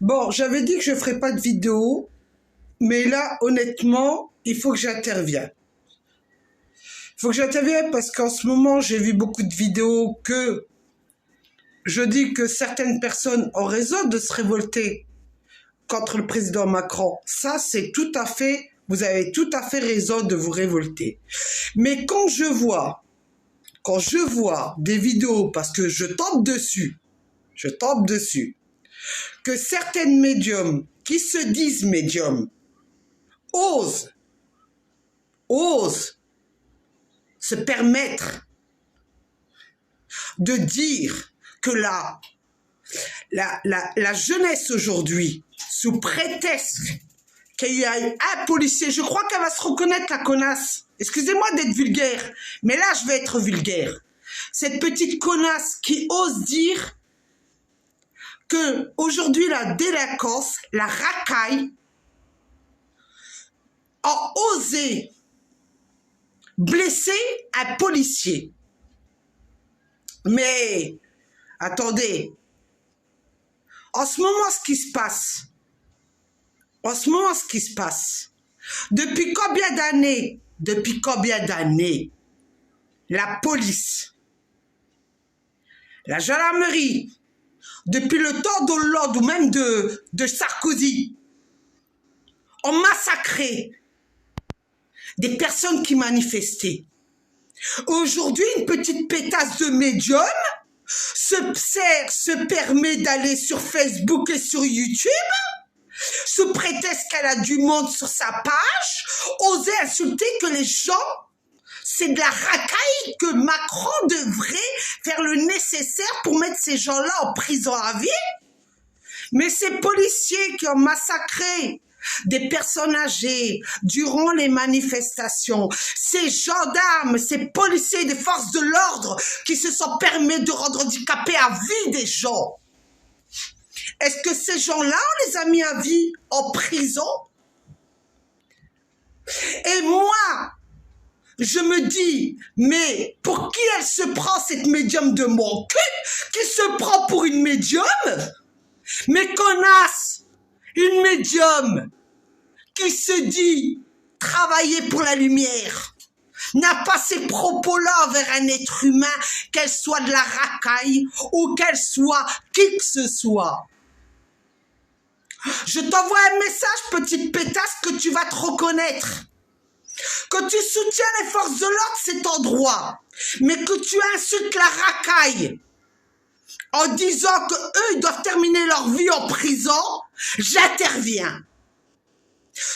Bon, j'avais dit que je ferais pas de vidéo, mais là, honnêtement, il faut que j'intervienne. Il faut que j'intervienne parce qu'en ce moment, j'ai vu beaucoup de vidéos que je dis que certaines personnes ont raison de se révolter contre le président Macron. Ça, c'est tout à fait, vous avez tout à fait raison de vous révolter. Mais quand je vois des vidéos, parce que je tombe dessus, que certaines médiums qui se disent médiums osent se permettre de dire que la jeunesse aujourd'hui, sous prétexte qu'il y a un policier, je crois qu'elle va se reconnaître, la connasse. Excusez-moi d'être vulgaire, mais là je vais être vulgaire. Cette petite connasse qui ose dire que aujourd'hui la délinquance, la racaille, a osé blesser un policier. Mais attendez, en ce moment ce qui se passe, depuis combien d'années la police, la gendarmerie, depuis le temps d'Hollande ou même de Sarkozy, ont massacré des personnes qui manifestaient. Aujourd'hui, une petite pétasse de médium se permet d'aller sur Facebook et sur YouTube, sous prétexte qu'elle a du monde sur sa page, oser insulter que les gens, c'est de la racaille, que Macron devrait faire le nécessaire pour mettre ces gens-là en prison à vie. Mais ces policiers qui ont massacré des personnes âgées durant les manifestations, ces gendarmes, ces policiers des forces de l'ordre qui se sont permis de rendre handicapés à vie des gens, est-ce que ces gens-là, on les a mis à vie en prison? Et moi, je me dis, mais pour qui elle se prend, cette médium de mon cul, qui se prend pour une médium? Mais connasse, une médium qui se dit travailler pour la lumière, n'a pas ces propos-là envers un être humain, qu'elle soit de la racaille ou qu'elle soit qui que ce soit. Je t'envoie un message, petite pétasse, que tu vas te reconnaître. Que tu soutiens les forces de l'ordre, c'est ton droit. Mais que tu insultes la racaille en disant que eux ils doivent terminer leur vie en prison, j'interviens.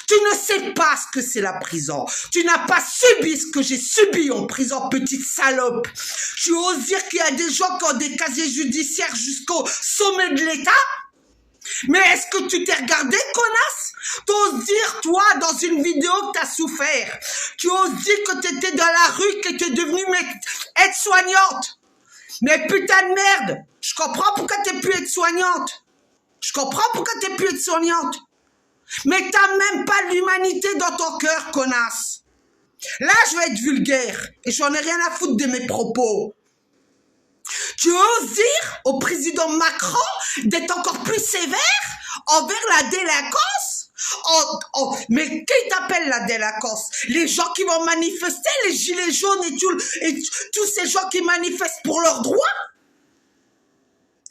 Tu ne sais pas ce que c'est la prison. Tu n'as pas subi ce que j'ai subi en prison, petite salope. Tu oses dire qu'il y a des gens qui ont des casiers judiciaires jusqu'au sommet de l'État? Mais est-ce que tu t'es regardé, connasse? Tu oses dire, toi, dans une vidéo que tu as souffert. Tu oses dire que tu étais dans la rue, que tu es devenue aide-soignante. Mais putain de merde, je comprends pourquoi tu n'es plus aide-soignante. Mais t'as même pas l'humanité dans ton cœur, connasse. Là, je vais être vulgaire et j'en ai rien à foutre de mes propos. Tu oses dire au président Macron d'être encore plus sévère envers la délinquance? Mais qui t'appelle la délinquance? Les gens qui vont manifester, les gilets jaunes et tous ces gens qui manifestent pour leurs droits?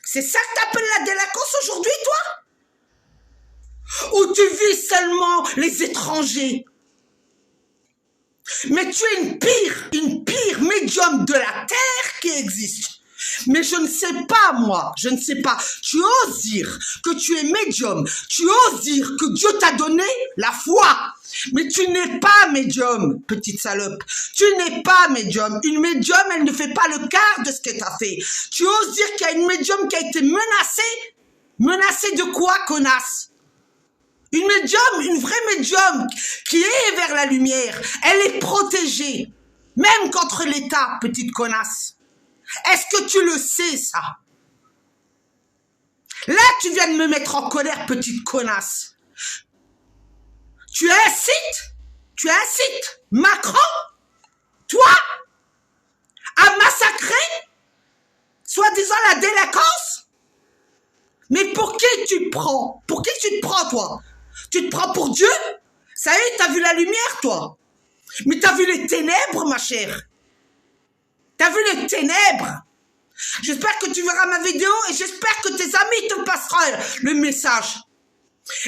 C'est ça que t'appelles la délinquance aujourd'hui, toi? Ou tu vis seulement les étrangers? Mais tu es une pire médium de la terre qui existe. Mais je ne sais pas, moi, je ne sais pas. Tu oses dire que tu es médium. Tu oses dire que Dieu t'a donné la foi. Mais tu n'es pas médium, petite salope. Tu n'es pas médium. Une médium, elle ne fait pas le quart de ce que tu as fait. Tu oses dire qu'il y a une médium qui a été menacée. Menacée de quoi, connasse? Une médium, une vraie médium qui est vers la lumière. Elle est protégée, même contre l'État, petite connasse. Est-ce que tu le sais, ça? Là, tu viens de me mettre en colère, petite connasse. Tu incites Macron, toi, à massacrer, soi-disant, la délinquance? Mais pour qui tu te prends? Pour qui tu te prends, toi? Tu te prends pour Dieu? Ça y est, t'as vu la lumière, toi? Mais t'as vu les ténèbres, ma chère? T'as vu les ténèbres? J'espère que tu verras ma vidéo et j'espère que tes amis te passeront le message.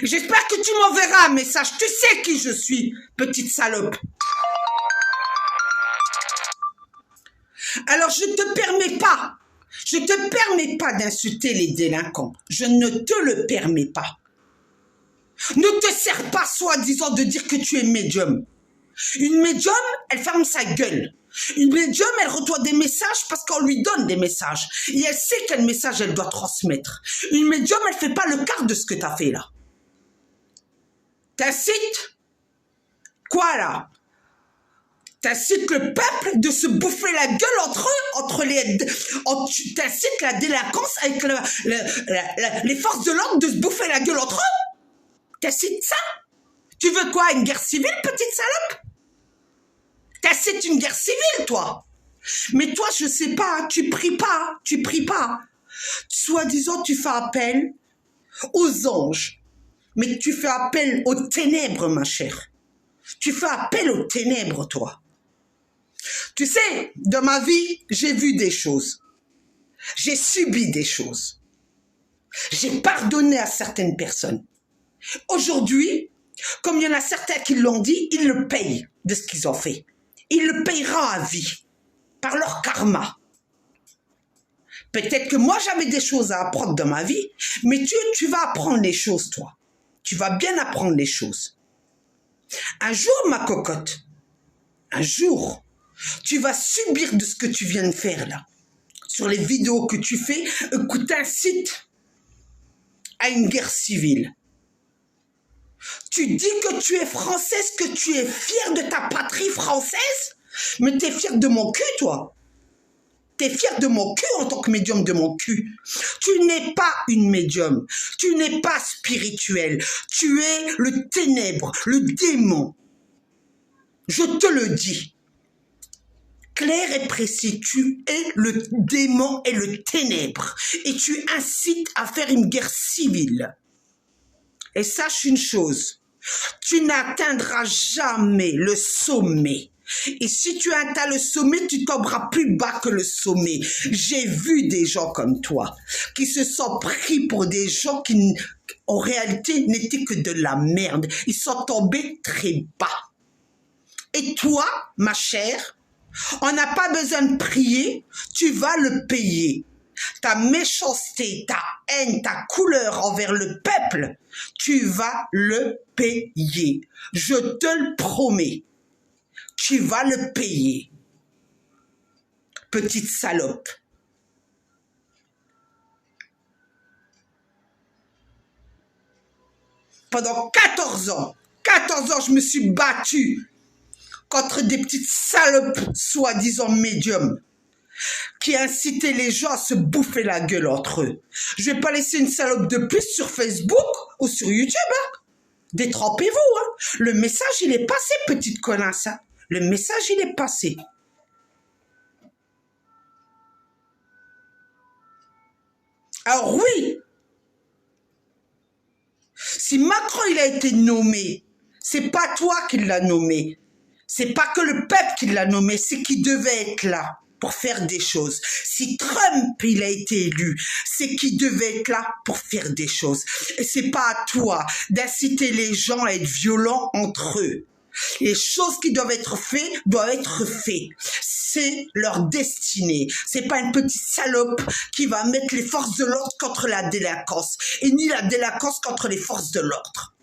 J'espère que tu m'enverras un message. Tu sais qui je suis, petite salope. Alors, je ne te permets pas d'insulter les délinquants. Je ne te le permets pas. Ne te sers pas soi-disant de dire que tu es médium. Une médium, elle ferme sa gueule. Une médium, elle reçoit des messages parce qu'on lui donne des messages. Et elle sait quel message elle doit transmettre. Une médium, elle ne fait pas le quart de ce que tu as fait là. T'incites quoi là? T'incites le peuple de se bouffer la gueule entre eux, t'incites la délinquance avec les forces de l'ordre de se bouffer la gueule entre eux? T'incites ça? Tu veux quoi, une guerre civile, petite salope? T'incites une guerre civile, toi? Mais toi, je sais pas, tu pries pas. Soi-disant, tu fais appel aux anges, mais tu fais appel aux ténèbres, ma chère. Tu fais appel aux ténèbres, toi. Tu sais, dans ma vie, j'ai vu des choses. J'ai subi des choses. J'ai pardonné à certaines personnes. Aujourd'hui, comme il y en a certains qui l'ont dit, ils le payent de ce qu'ils ont fait. Ils le payeront à vie, par leur karma. Peut-être que moi, j'avais des choses à apprendre dans ma vie, mais tu vas apprendre les choses, toi. Tu vas bien apprendre les choses. Un jour, ma cocotte, un jour, tu vas subir de ce que tu viens de faire là. Sur les vidéos que tu fais, que t'incites à une guerre civile. Tu dis que tu es française, que tu es fière de ta patrie française, mais tu es fière de mon cul, toi. Tu es fière de mon cul en tant que médium de mon cul. Tu n'es pas une médium. Tu n'es pas spirituel. Tu es le ténèbre, le démon. Je te le dis. Clair et précis, tu es le démon et le ténèbre. Et tu incites à faire une guerre civile. Et sache une chose, tu n'atteindras jamais le sommet. Et si tu atteins le sommet, tu tomberas plus bas que le sommet. J'ai vu des gens comme toi qui se sont pris pour des gens qui, en réalité, n'étaient que de la merde. Ils sont tombés très bas. Et toi, ma chère, on n'a pas besoin de prier, tu vas le payer. Ta méchanceté, ta haine, ta couleur envers le peuple, tu vas le payer. Je te le promets. Tu vas le payer. Petite salope. Pendant 14 ans, je me suis battue contre des petites salopes soi-disant médiums qui incitaient les gens à se bouffer la gueule entre eux. Je vais pas laisser une salope de plus sur Facebook ou sur YouTube. Hein. Détrempez-vous. Hein. Le message, il est passé, petite connasse. Hein. Le message, il est passé. Alors oui, si Macron, il a été nommé, c'est pas toi qui l'as nommé. C'est pas que le peuple qui l'a nommé, c'est qu'il devait être là pour faire des choses. Si Trump, il a été élu, c'est qu'il devait être là pour faire des choses. Et c'est pas à toi d'inciter les gens à être violents entre eux. Les choses qui doivent être faites. C'est leur destinée. C'est pas une petite salope qui va mettre les forces de l'ordre contre la délinquance. Et ni la délinquance contre les forces de l'ordre.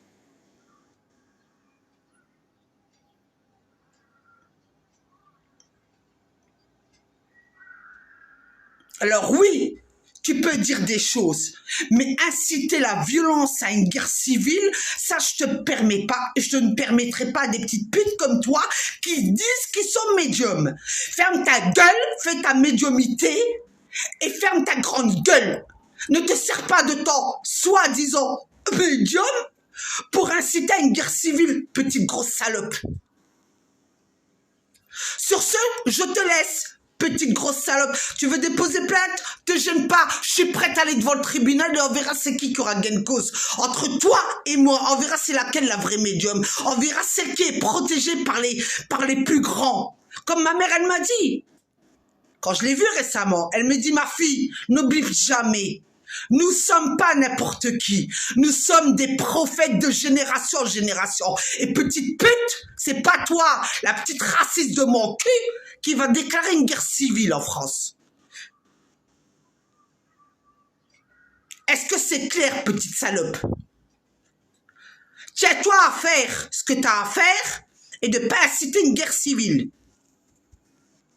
Alors oui, tu peux dire des choses, mais inciter la violence à une guerre civile, ça je te permets pas, et je ne permettrai pas à des petites putes comme toi qui disent qu'ils sont médiums. Ferme ta gueule, fais ta médiumité et ferme ta grande gueule. Ne te sers pas de ton soi-disant médium pour inciter à une guerre civile, petite grosse salope. Sur ce, je te laisse. petite grosse salope. Tu veux déposer plainte? Te gêne pas. Je suis prête à aller devant le tribunal et on verra c'est qui aura gain de cause. Entre toi et moi, on verra c'est laquelle la vraie médium. On verra celle qui est protégée par les plus grands. Comme ma mère, elle m'a dit. Quand je l'ai vue récemment, elle me dit, ma fille, n'oublie jamais. Nous sommes pas n'importe qui. Nous sommes des prophètes de génération en génération. Et petite pute, c'est pas toi, la petite raciste de mon cul, qui va déclarer une guerre civile en France. Est-ce que c'est clair, petite salope? Tiens-toi à faire ce que tu as à faire et de ne pas inciter une guerre civile.